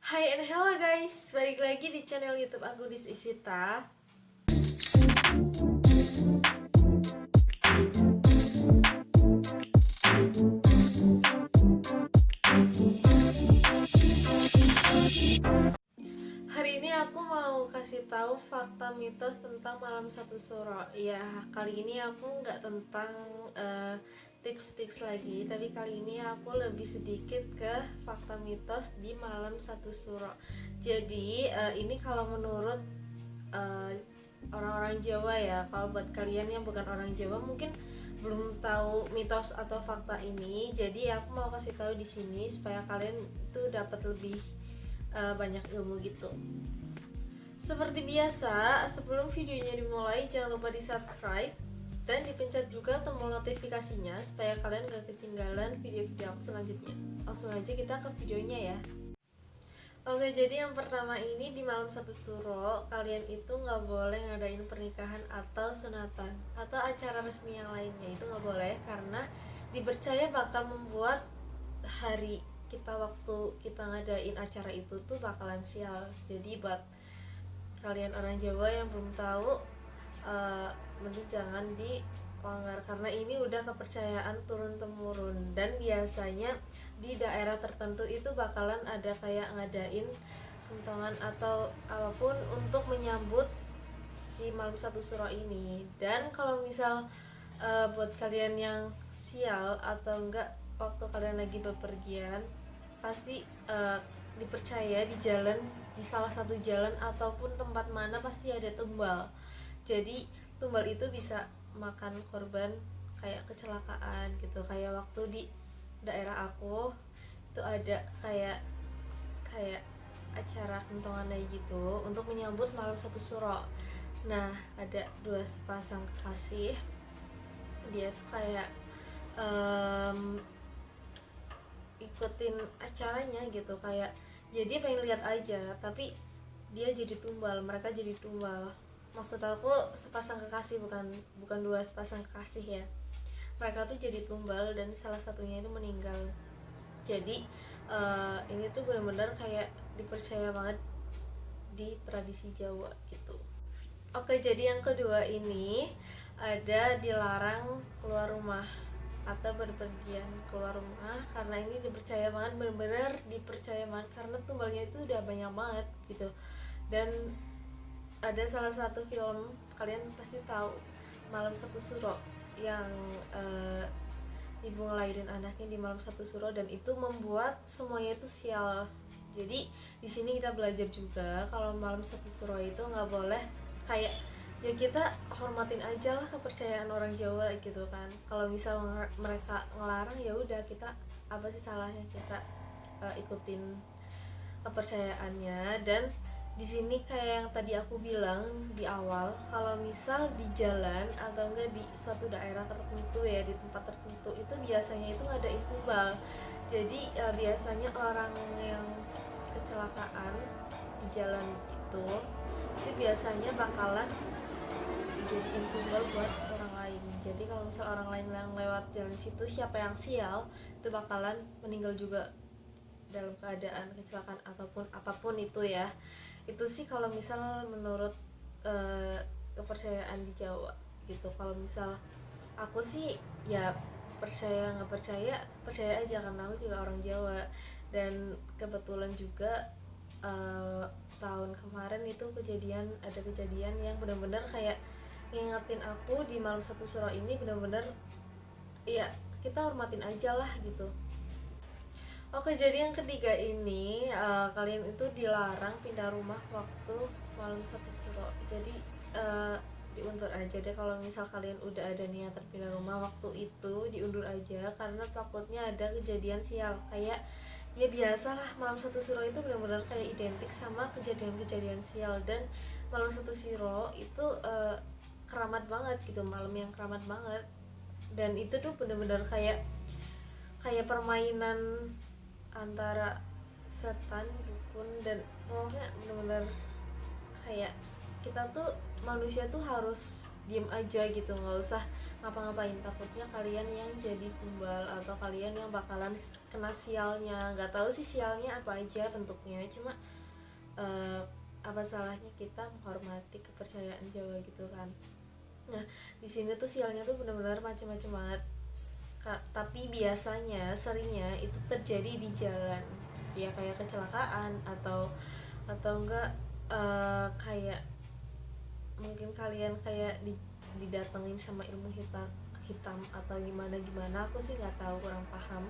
Hai and hello guys, balik lagi di channel YouTube aku Dis Isita. Hari ini aku mau kasih tahu fakta mitos tentang malam satu suro. Ya, kali ini aku nggak tentang tips-tips lagi, tapi kali ini aku lebih sedikit ke fakta mitos di malam satu suro. Jadi ini kalau menurut orang-orang Jawa ya. Kalau buat kalian yang bukan orang Jawa mungkin belum tahu mitos atau fakta ini. Jadi aku mau kasih tahu di sini supaya kalian itu dapat lebih banyak ilmu gitu. Seperti biasa, sebelum videonya dimulai jangan lupa di subscribe dan dipencet juga tombol notifikasinya supaya kalian gak ketinggalan video-video aku selanjutnya. Langsung aja kita ke videonya ya. Oke, jadi yang pertama ini di malam satu suro kalian itu nggak boleh ngadain pernikahan atau sunatan atau acara resmi yang lainnya, itu nggak boleh karena dipercaya bakal membuat hari kita waktu kita ngadain acara itu tuh bakalan sial. Jadi buat kalian orang Jawa yang belum tahu, mending jangan dilanggar karena ini udah kepercayaan turun temurun. Dan biasanya di daerah tertentu itu bakalan ada kayak ngadain kentongan atau apapun untuk menyambut si malam satu suro ini. Dan kalau misal buat kalian yang sial atau enggak waktu kalian lagi bepergian, pasti dipercaya di jalan, di salah satu jalan ataupun tempat mana pasti ada tumbal. Jadi tumbal itu bisa makan korban kayak kecelakaan gitu. Kayak waktu di daerah aku itu ada kayak acara kentongan gitu untuk menyambut malam satu suro. Nah, ada dua sepasang kekasih, dia tuh kayak ikutin acaranya gitu, kayak jadi pengen lihat aja tapi dia jadi tumbal, mereka jadi tumbal. Maksud aku sepasang kekasih, bukan dua sepasang kekasih ya. Mereka tuh jadi tumbal dan salah satunya itu meninggal. Jadi ini tuh benar-benar kayak dipercaya banget di tradisi Jawa gitu. Oke, jadi yang kedua ini ada dilarang keluar rumah atau berpergian keluar rumah karena ini dipercaya banget, benar-benar dipercaya banget karena tumbalnya itu udah banyak banget gitu. Dan ada salah satu film, kalian pasti tahu, Malam Satu Suro, yang ibu ngelahirin anaknya di malam satu suro dan itu membuat semuanya itu sial. Jadi di sini kita belajar juga kalau malam satu suro itu nggak boleh kayak, ya kita hormatin aja lah kepercayaan orang Jawa gitu kan. Kalau misal mereka ngelarang, ya udah, kita apa sih salahnya kita ikutin kepercayaannya. Dan di sini kayak yang tadi aku bilang di awal, kalau misal di jalan atau enggak di suatu daerah tertentu ya, di tempat tertentu itu biasanya itu ngadain tumbal. Jadi biasanya orang yang kecelakaan di jalan itu biasanya bakalan dijadiin tumbal buat orang lain. Jadi kalau misal orang lain yang lewat jalan situ, siapa yang sial itu bakalan meninggal juga dalam keadaan kecelakaan ataupun apapun itu ya. Itu sih kalau misal menurut kepercayaan di Jawa gitu. Kalau misal aku sih ya percaya nggak percaya, percaya aja karena aku juga orang Jawa. Dan kebetulan juga tahun kemarin itu ada kejadian yang benar-benar kayak ngingetin aku di malam satu suro ini benar-benar ya kita hormatin aja lah gitu. Oke, jadi yang ketiga ini kalian itu dilarang pindah rumah waktu malam satu suro. Jadi diundur aja deh kalau misal kalian udah ada niat pindah rumah waktu itu, diundur aja karena takutnya ada kejadian sial. Kayak ya biasalah, malam satu suro itu benar-benar kayak identik sama kejadian-kejadian sial. Dan malam satu suro itu keramat banget gitu, malam yang keramat banget. Dan itu tuh benar-benar kayak permainan antara setan, dukun, dan pokoknya benar-benar kayak kita tuh manusia tuh harus diem aja gitu, nggak usah ngapa-ngapain, takutnya kalian yang jadi tumbal atau kalian yang bakalan kena sialnya. Nggak tahu sih sialnya apa aja bentuknya, cuma apa salahnya kita menghormati kepercayaan Jawa gitu kan. Nah di sini tuh sialnya tuh benar-benar macam-macam banget. Tapi biasanya seringnya itu terjadi di jalan ya, kayak kecelakaan atau enggak kayak mungkin kalian kayak didatengin sama ilmu hitam atau gimana aku sih nggak tahu, kurang paham.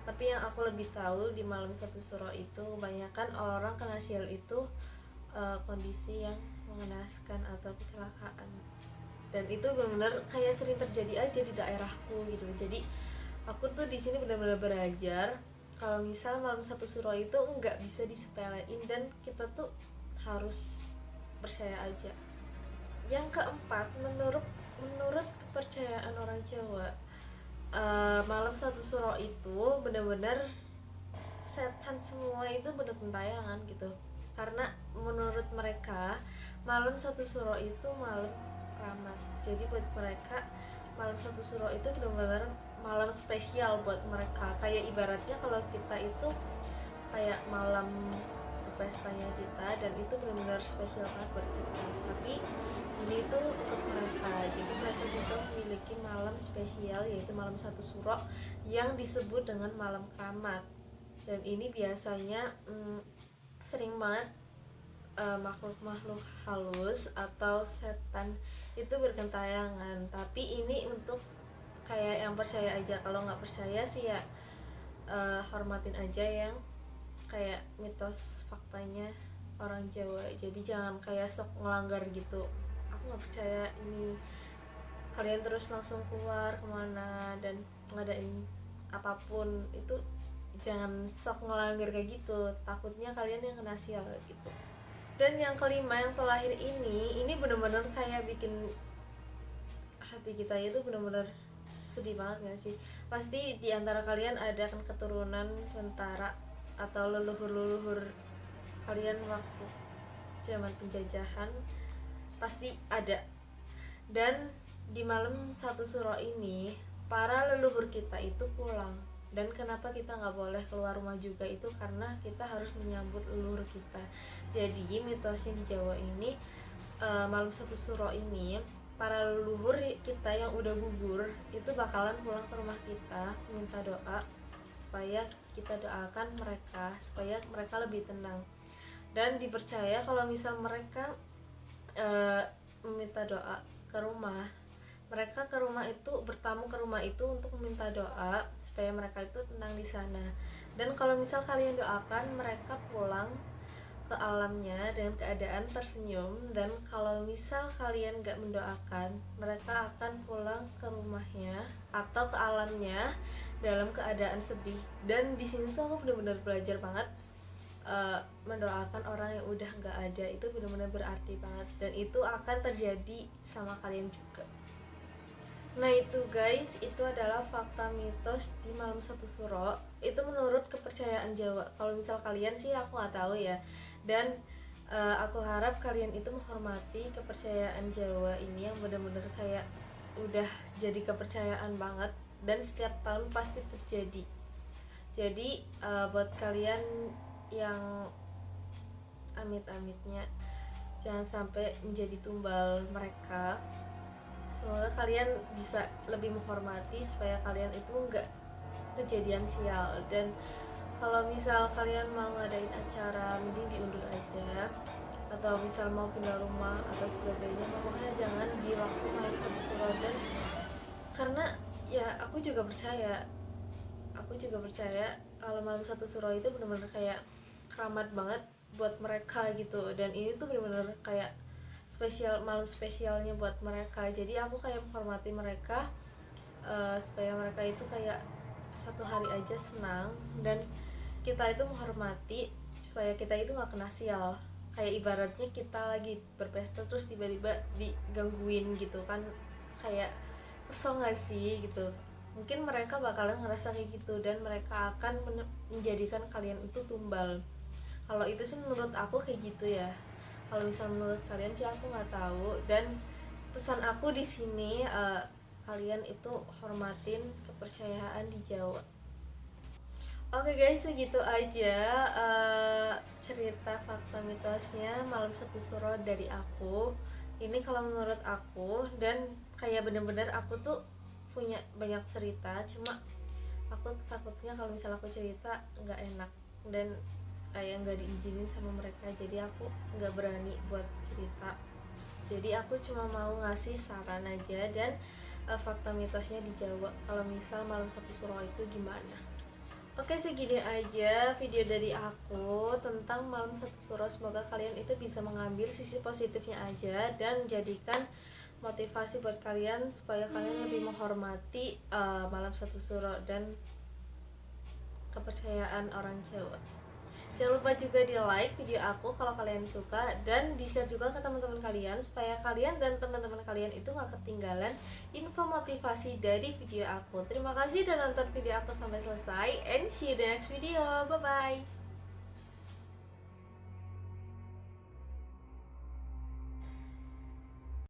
Tapi yang aku lebih tahu di malam satu suro itu kebanyakan orang kena sial itu kondisi yang mengenaskan atau kecelakaan, dan itu benar-benar kayak sering terjadi aja di daerahku gitu. Jadi aku tuh di sini benar-benar belajar kalau misal malam satu suro itu nggak bisa disepelein dan kita tuh harus percaya aja. Yang keempat, menurut kepercayaan orang Jawa, malam satu suro itu benar-benar setan semua itu bergentayangan gitu. Karena menurut mereka malam satu suro itu malam keramat. Jadi buat mereka malam satu suro itu benar-benar malam spesial buat mereka. Kayak ibaratnya kalau kita itu kayak malam pestanya kita, dan itu benar-benar spesial banget buat kita. Tapi ini tuh untuk mereka, jadi mereka juga memiliki malam spesial, yaitu malam satu suro yang disebut dengan malam keramat. Dan ini biasanya sering banget makhluk-makhluk halus atau setan itu bergentayangan. Tapi ini untuk kayak yang percaya aja. Kalau nggak percaya sih ya hormatin aja yang kayak mitos faktanya orang Jawa. Jadi jangan kayak sok ngelanggar gitu, aku nggak percaya ini, kalian terus langsung keluar kemana dan ngadain apapun itu. Jangan sok ngelanggar kayak gitu, takutnya kalian yang kena sial gitu. Dan yang kelima, yang terakhir ini benar-benar kayak bikin hati kita itu benar-benar sedih banget gak sih? Pasti di antara kalian ada kan keturunan tentara atau leluhur kalian waktu zaman penjajahan, pasti ada. Dan di malam satu suro ini para leluhur kita itu pulang. Dan kenapa kita nggak boleh keluar rumah juga itu karena kita harus menyambut leluhur kita. Jadi mitosnya di Jawa ini malam satu suro ini para leluhur kita yang udah gugur itu bakalan pulang ke rumah kita minta doa supaya kita doakan mereka supaya mereka lebih tenang. Dan dipercaya kalau misal mereka meminta doa ke rumah, mereka ke rumah itu, bertamu ke rumah itu untuk meminta doa supaya mereka itu tenang di sana. Dan kalau misal kalian doakan, mereka pulang ke alamnya dengan keadaan tersenyum. Dan kalau misal kalian gak mendoakan, mereka akan pulang ke rumahnya atau ke alamnya dalam keadaan sedih. Dan di sini tuh aku benar-benar belajar banget mendoakan orang yang udah gak ada itu benar-benar berarti banget, dan itu akan terjadi sama kalian juga. Nah itu guys, itu adalah fakta mitos di malam satu suro. Itu menurut kepercayaan Jawa. Kalau misal kalian sih aku nggak tahu ya. Dan aku harap kalian itu menghormati kepercayaan Jawa ini yang benar-benar kayak udah jadi kepercayaan banget dan setiap tahun pasti terjadi. Jadi buat kalian yang amit-amitnya jangan sampai menjadi tumbal mereka. Semoga kalian bisa lebih menghormati supaya kalian itu enggak kejadian sial. Dan kalau misal kalian mau ngadain acara, mending diundur aja, atau misal mau pindah rumah atau sebagainya, pokoknya jangan di waktu malam satu suro. Dan karena ya aku juga percaya kalau malam satu suro itu benar-benar kayak keramat banget buat mereka gitu. Dan ini tuh benar-benar kayak spesial, malam spesialnya buat mereka. Jadi aku kayak menghormati mereka supaya mereka itu kayak satu hari aja senang, dan kita itu menghormati supaya kita itu nggak kena sial. Kayak ibaratnya kita lagi berpesta terus tiba-tiba digangguin gitu kan, kayak kesel nggak sih gitu. Mungkin mereka bakalan ngerasa kayak gitu dan mereka akan menjadikan kalian itu tumbal. Kalau itu sih menurut aku kayak gitu ya. Kalau misal menurut kalian sih aku nggak tahu. Dan pesan aku di sini, kalian itu hormatin kepercayaan di Jawa. Oke guys, segitu aja cerita fakta mitosnya malam satu suro dari aku. Ini kalau menurut aku, dan kayak bener-bener aku tuh punya banyak cerita, cuma aku takutnya kalau misalnya aku cerita nggak enak dan kayak nggak diizinin sama mereka, jadi aku nggak berani buat cerita. Jadi aku cuma mau ngasih saran aja dan fakta mitosnya di Jawa kalau misal malam satu suro itu gimana. Oke, segini aja video dari aku tentang malam satu suro. Semoga kalian itu bisa mengambil sisi positifnya aja dan jadikan motivasi buat kalian supaya kalian lebih menghormati malam satu suro dan kepercayaan orang Jawa. Jangan lupa juga di like video aku kalau kalian suka, dan di share juga ke teman-teman kalian supaya kalian dan teman-teman kalian itu gak ketinggalan info motivasi dari video aku. Terima kasih udah nonton video aku sampai selesai, and see you the next video. Bye bye.